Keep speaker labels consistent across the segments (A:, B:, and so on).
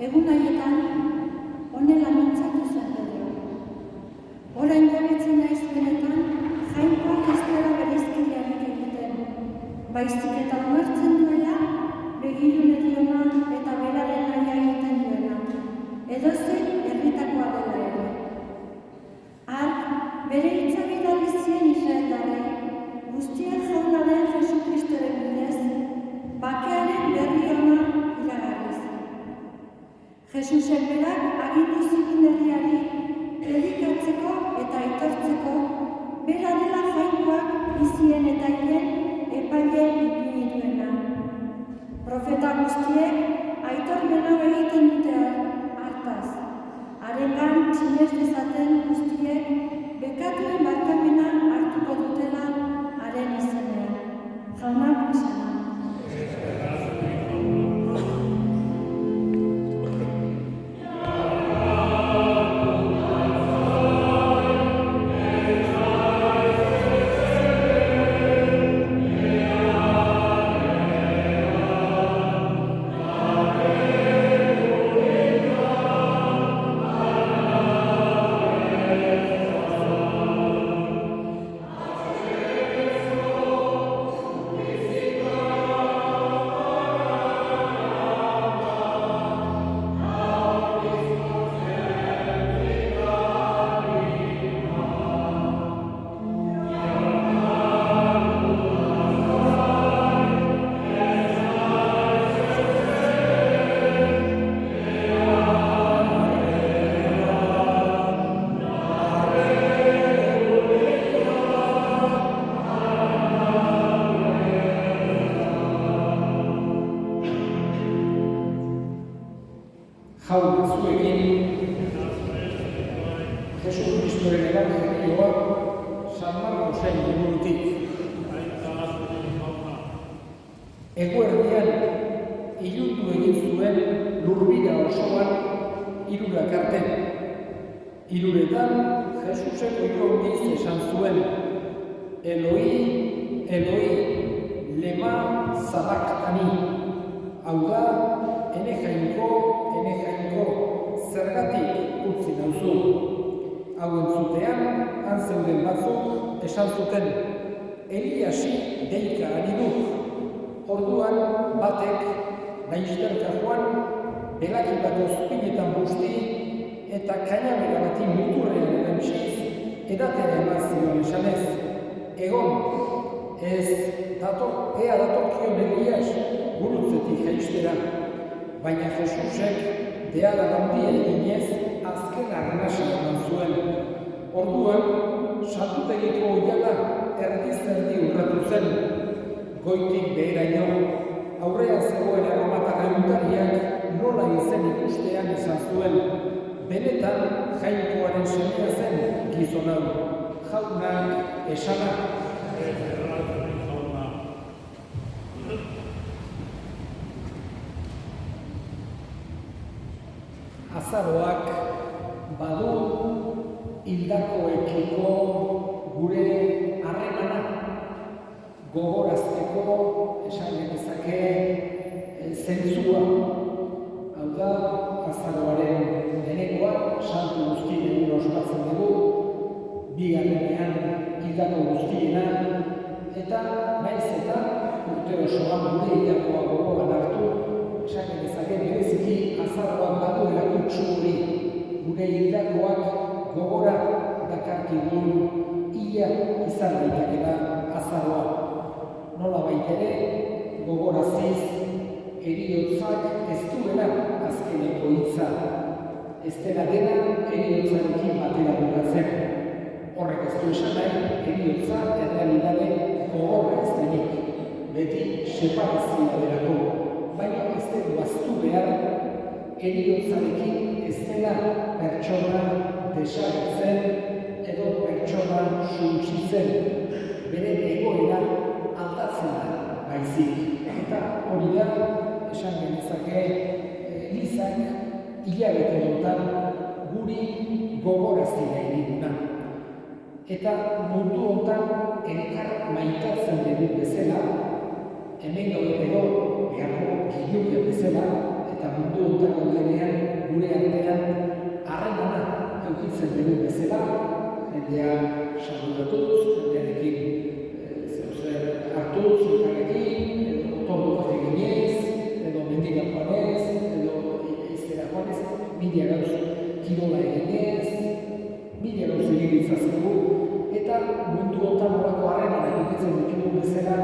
A: Egun haietan, honela mintzatu zen Pedro. Orain jabetzen naiz benetan, jainkoak ez duela bereizkilearik egiten. Baizik eta onartzen duela, begirune diona eta beraren naia egiten duena. Edozein herritakoa dela ere. Hark, bere hitza bidali zien Israeldarrei, guztien jauna den Jesukristoren bidez, bakearen berri ona iragarriz. Jesusen berak agindu zigun herriari predikatzeko eta aitortzeko bera dela jainkoak bizien eta hilen epaile ipini duena. Profeta guztiek aitormena egiten dute hartaz. Harengan sinez dezaten guztiek bekatuen barkamena hartuko dutela haren izenean. Jaunak izena.
B: Jauna zuekin, Jesukristoren ebangelioa San Markosen liburutik. Eguerdian, ilundu egin zuen lurbira osoan hirurak arte. Hiruretan, Jesusek oiko handiz esan zuen, Eloi, Eloi, lema sabachthani, hau da, ene jainko, zergatik utzi nauzu. Hau entzutean, han zeuden batzuk esan zuten, Eliasi deika ari du. Orduan batek, laizterka joan, belaki bat ozpinetan busti eta kainabera bati muturrean erantziz, edatera eman zion esanez. Egon, ea datorkion Elias gurutzetik jaistera, baina Jesusek deala handia eginez azken arnasa eman zuen. Orduan, santutegiko oiala erdi urratu zen, goitik beheraino, aurrean zegoen erromatar egunkariak nola izen ikustean esan zuen, benetan Jainkoaren semea zen gizon hau, jaunak esana. Azaroak badu hildakoekiko gure harremana gogorazteko esan genezake zentzua. Hau da, azaroaren lehenengoa, santu guztien egun ospatzen dugu, bigarrenean hildako guztiena, eta naiz eta urte osoan gure hildakoa gogoan hartu, esan genezake bereziki azaroak baduela kutsu hori, gure hildakoak gogora dakarkigun ia izan daitekela azaroa. Nola baitere, gogoraziz, heriotzak ez duela azkeneko hitza. Ez dela dena heriotzarekin batera bukatzen. Horrek ez du esan nahi, heriotza errealidade gogorra ez denik. Beti separazioa delako. Baina ez dugu aztu behar, heriotzarekin ez dela pertsona desagertzen edo pertsona suntsitzen. Bere egoera aldatzen da baizik. Eta hori da, esan genezake, Elizak hilabete honetan guri gogorazi nahi diguna. Eta mundu honetan elkar maitatzen dugu bezala, hemen edo beharko giluke bezala, eta mundu honetan gaudenean gure artean harremana eukitzen dugu bezala, jendea saludatuz, jendearekin hartuz, elkarrekin, edo otorduak eginez, edo mendiga joanez, edo iztera joanez, mila gauz kirola eginez, mila gauz egitzatzeko, eta mundu honetan horako harremana edukitzen ditugu bezala,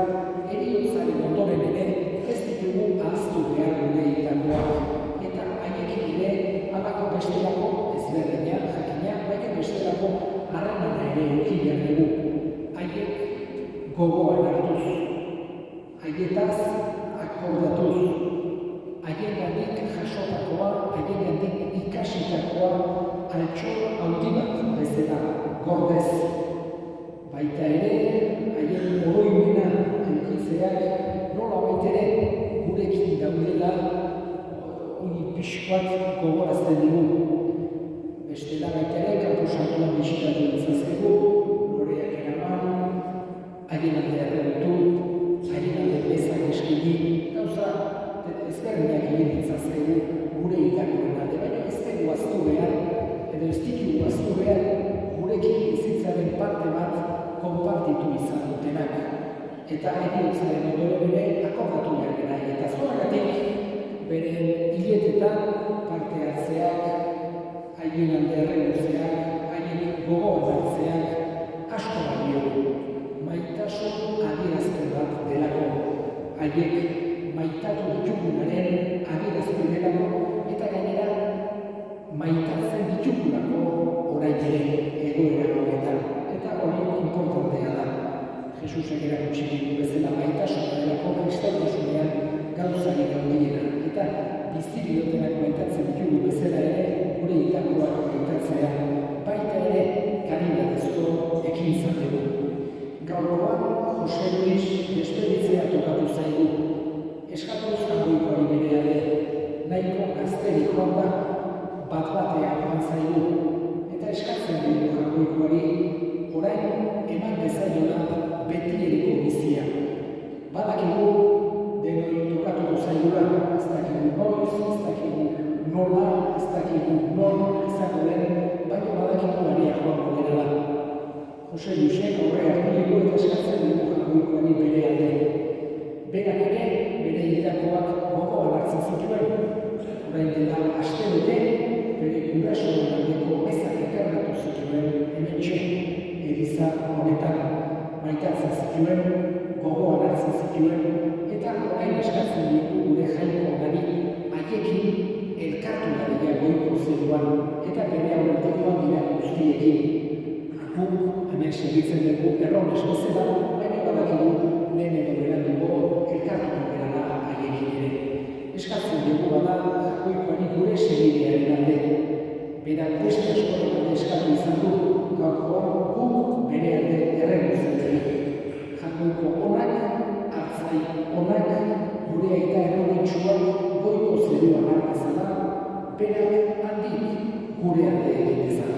B: heriotzaren ondoren ere ez ditugu ahaztu behar gure hildakoak. Eta haiekin ere halako bestelako ezberdina, jakina, baina bestelako harremana ere eduki behar dugu. Haiek gogoan hartuz, haietaz akordatuz, haiengandik jasotakoa, haiengandik ikasitakoa, altxo handi bat bezala gordez. Baita ere, haien oroimena eukitzeak nola baitere gurekin daudela hori pixkoat gogorazten dugu. Bestela baita ere, kanpo santuan bisitatu ditzazkegu, loreak eraman, haien alde errebutu, haien alde bezak eskegi, gauza ezberdinak egin ditzazkegu gure hildakoen alde, baina ez dugu aztu behar, edo ez ditugu aztu behar, gurekin bizitzaren parte bat konpartitu izan dutenak. Eta heriotzaren ondoren ere akordatu behar gara. Eta zoragatik beren hiletetan parte hartzeak, haien alde errebutzeak, haien gogoan hartzeak asko balio du. Maitasun adierazpen bat delako. Haiek maitatu ditugunaren adierazpen delako eta gainera maitatzen ditugulako orain ere egoera honetan. Eta hori importantea da. Jesusek erakutsi digu bezala maitasuna delako kristautasunean gauzarik handiena. Eta biztiri dutenak maitatzen ditugu bezala ere gure hildakoak maitatzea, baita ere karitatezko ekintza dugu. Gaurkoan, Jose Luis despeditzea tokatu zaigu. Eskatuz Jainkoari bereale, nahiko gazteri joan da, bat-batean joan zaigu. Eta eskatzen dugu Jainkoari, orain eman dezaiola beti eriko bizia. Badakigu, denoi tokatuko zaigula, ez dakigu noiz, ez dakigu nola, ez dakigu non izango den, baina badakigu aria joan Jose Luisek aurre hartu ditu eta eskatzen dugu Jaungoikoari bere alde. Berak ere, bere hildakoak gogoan hartzen zituen. Orain dela aste bete, bere gurasoen aldeko mezak ekarratu zituen hementxe, eliza honetan maitatzen zituen, gogoan hartzen zituen, eta orain eskatzen dugu gure Jainkoari haiekin elkartu dadila goiko zeruan, eta bere aurretekoan dira guztiekin. Guk hemen segitzen dugu erromes bezala, baina badakigu lehen edo beranduko elkartuko gerala haiekin ere. Eskatzen dugu bada Jaungoikoari gure segidearen alde. Berak beste askoren alde eskatu izan du, gaurkoan guk bere alde erregutzen dugu. Jaungoiko onak, hartzai onak, gure aita errogintxuak goiko zeruan hartzala, berak handik gure alde egin dezala.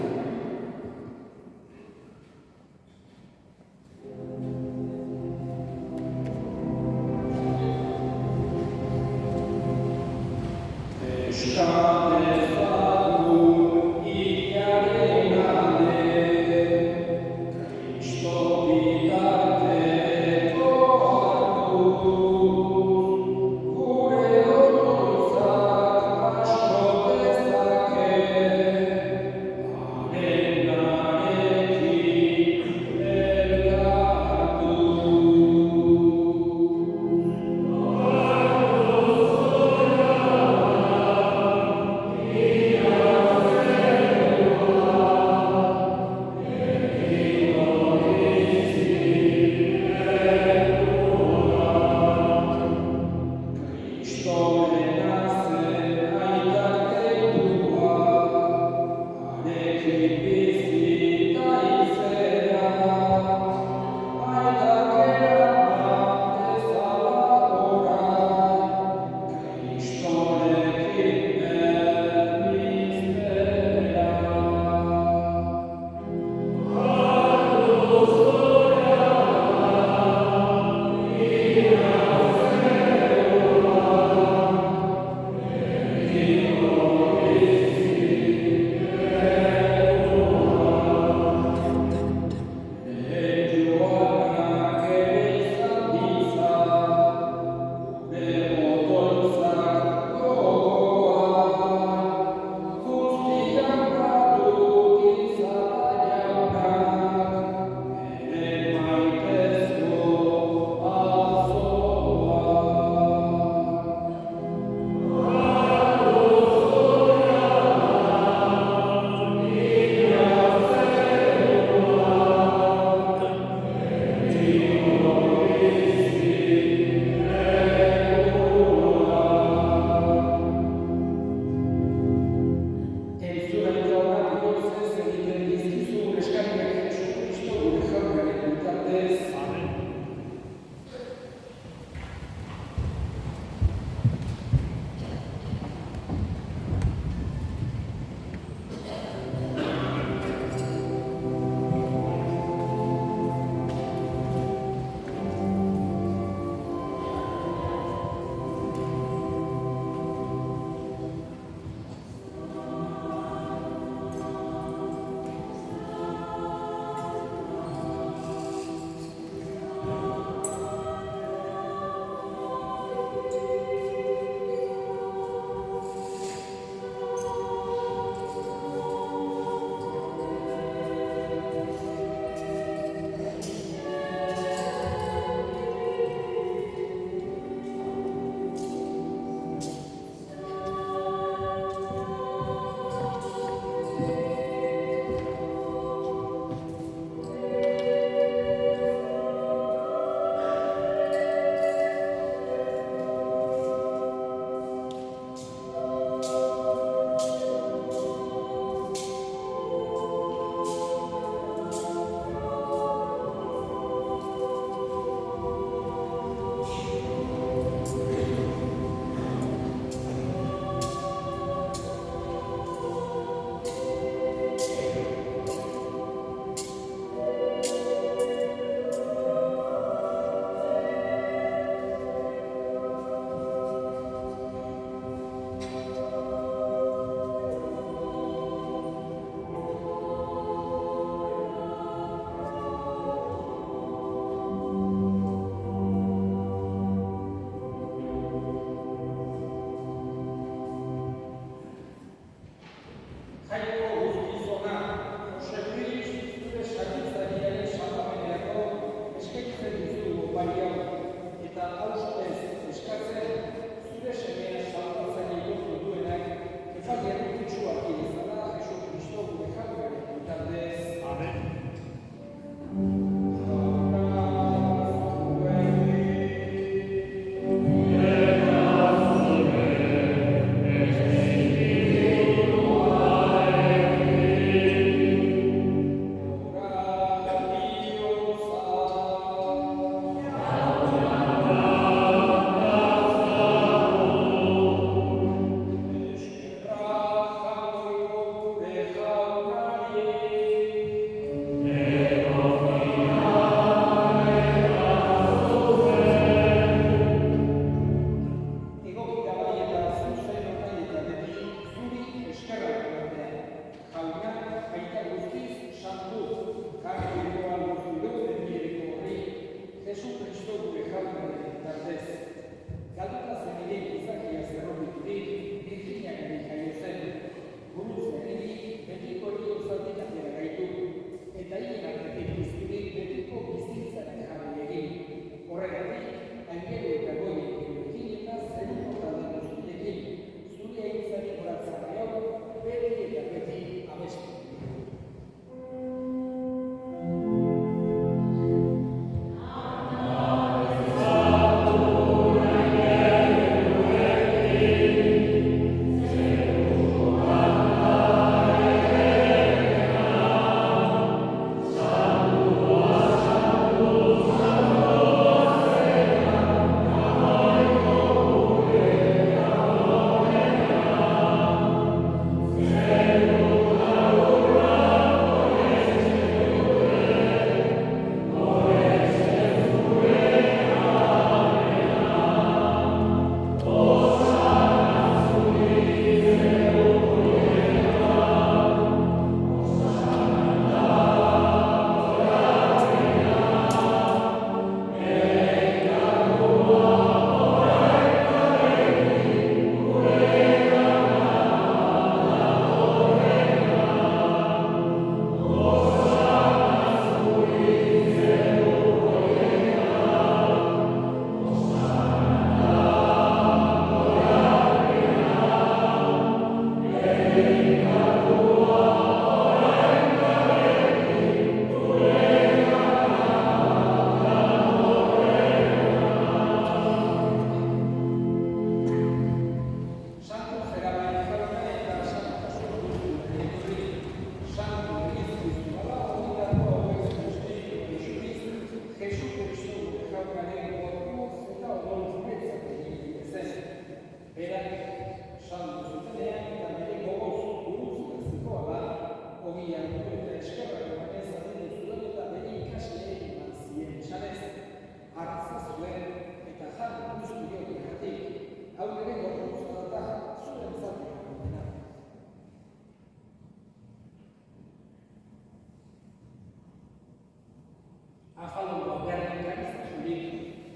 B: afalongo berrikan izazurik,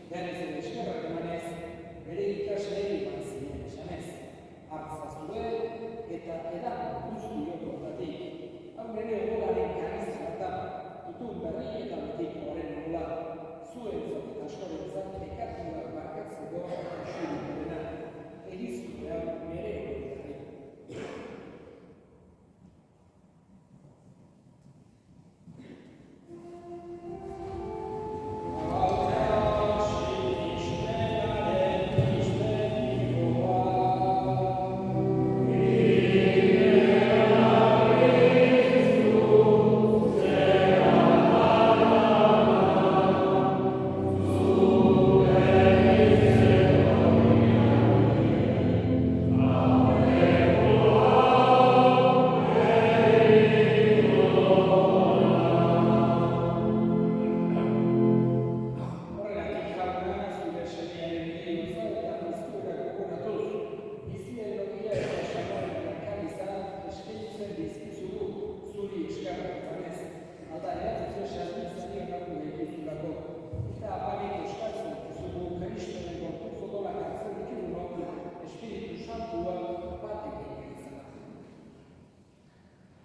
B: denez ere eskerrak emanez, bere ikasleei eman ziren esanez. Hartzazue eta edan guztiok ondatik. Hau bere ogolaren kanizan da, tutun berri eta betik horren nola, zuentzat eta askorentzat ekatuak barkatzeko asurik dena. Egizute hau bere hori.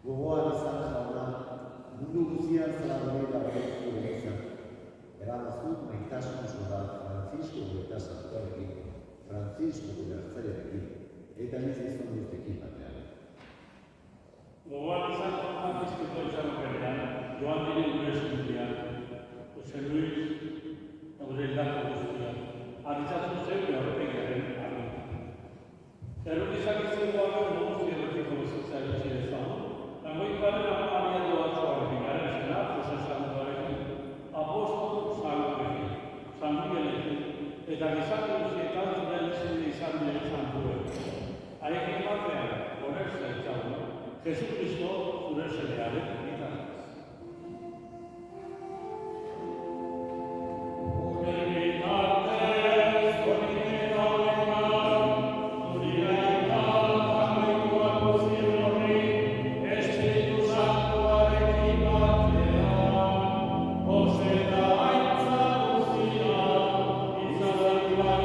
C: Gogoan izan jauna, mundu guztian zela doela berezko izan. Eramazu maitasun soldal Francisco eta Santuarekin, Francisco gure hartzailearekin, eta izan duztekin batean.
D: Gogoan izan jauna bizkito izan okerean, joan dire gure eskundian, Jose Luis, gure hildako guztian, aritzatu zeure horrepegiaren argi. Errutizak izan goaren guzti erretiko bizitza eritxire zaun, Langoikaren amaria doatzoarekin garen zena, Jose Santuarekin, apostol Santuarekin, San Miguelekin, eta gizarte guztietan zure lezide izan dire Santuarekin. Harekin batean, horrek zaitzaun, Jesucristo zure zerearen bitartez.
E: Oseta aitza guztia, izan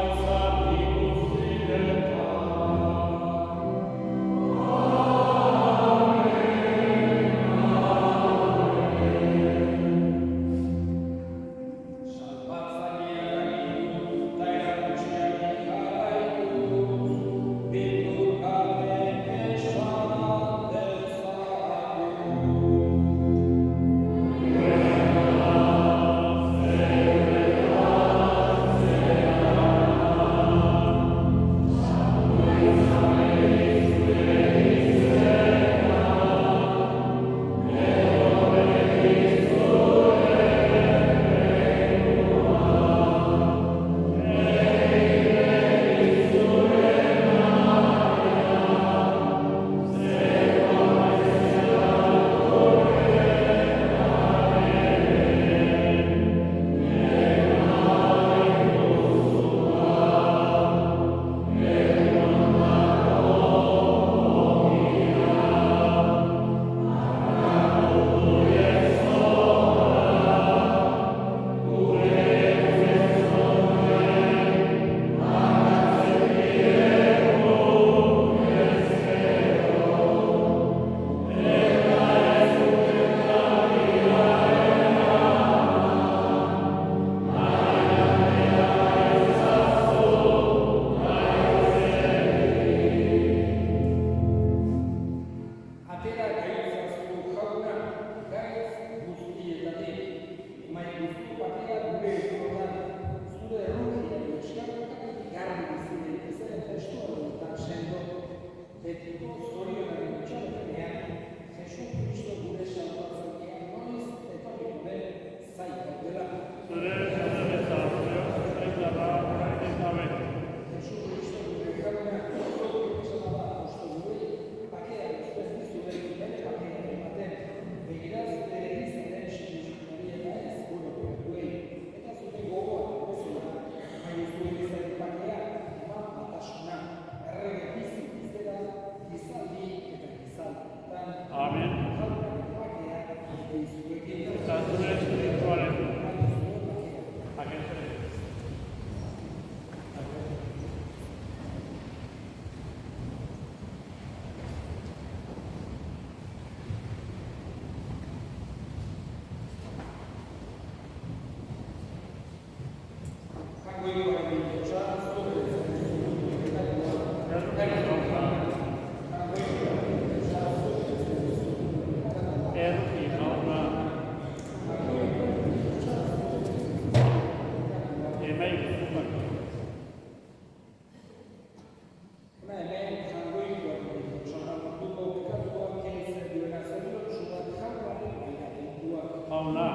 D: nahi duzu.
B: Hona hemen jangoikoak munduko pikatuak kentzen duena zelulosua jangoaren egatuak.
D: Jauna,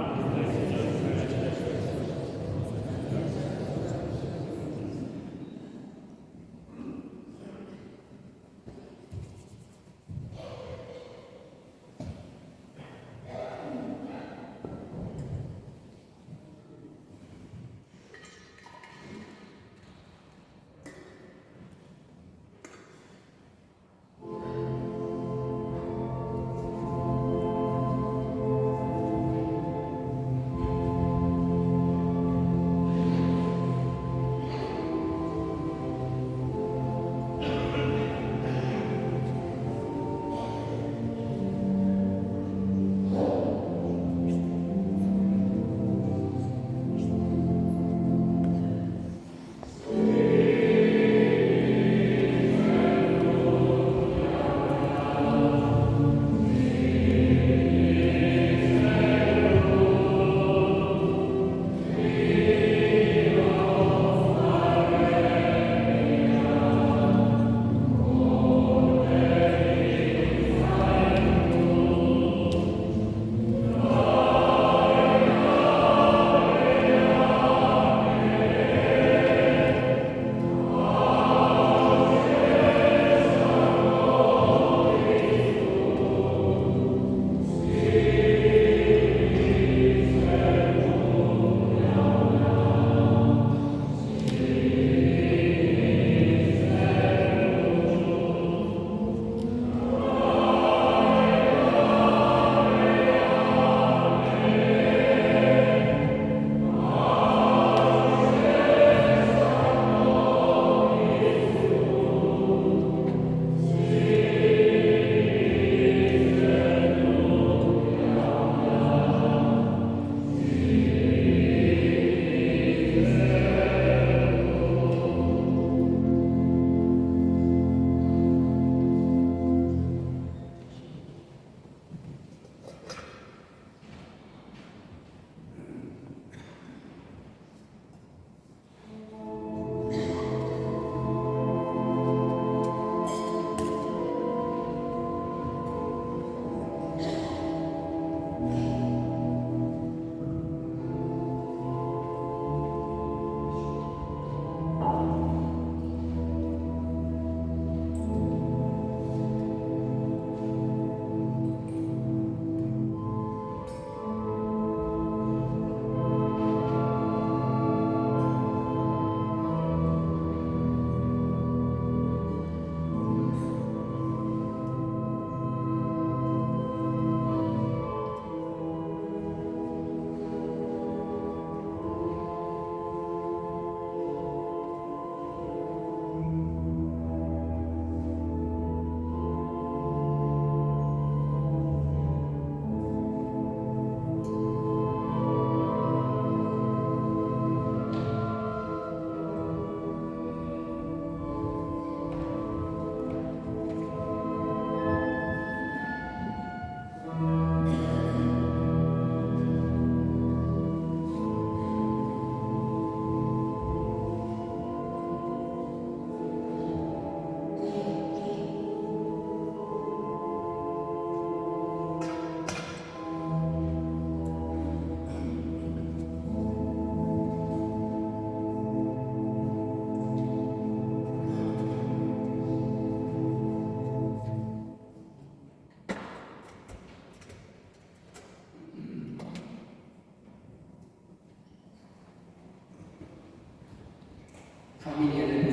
B: familiaren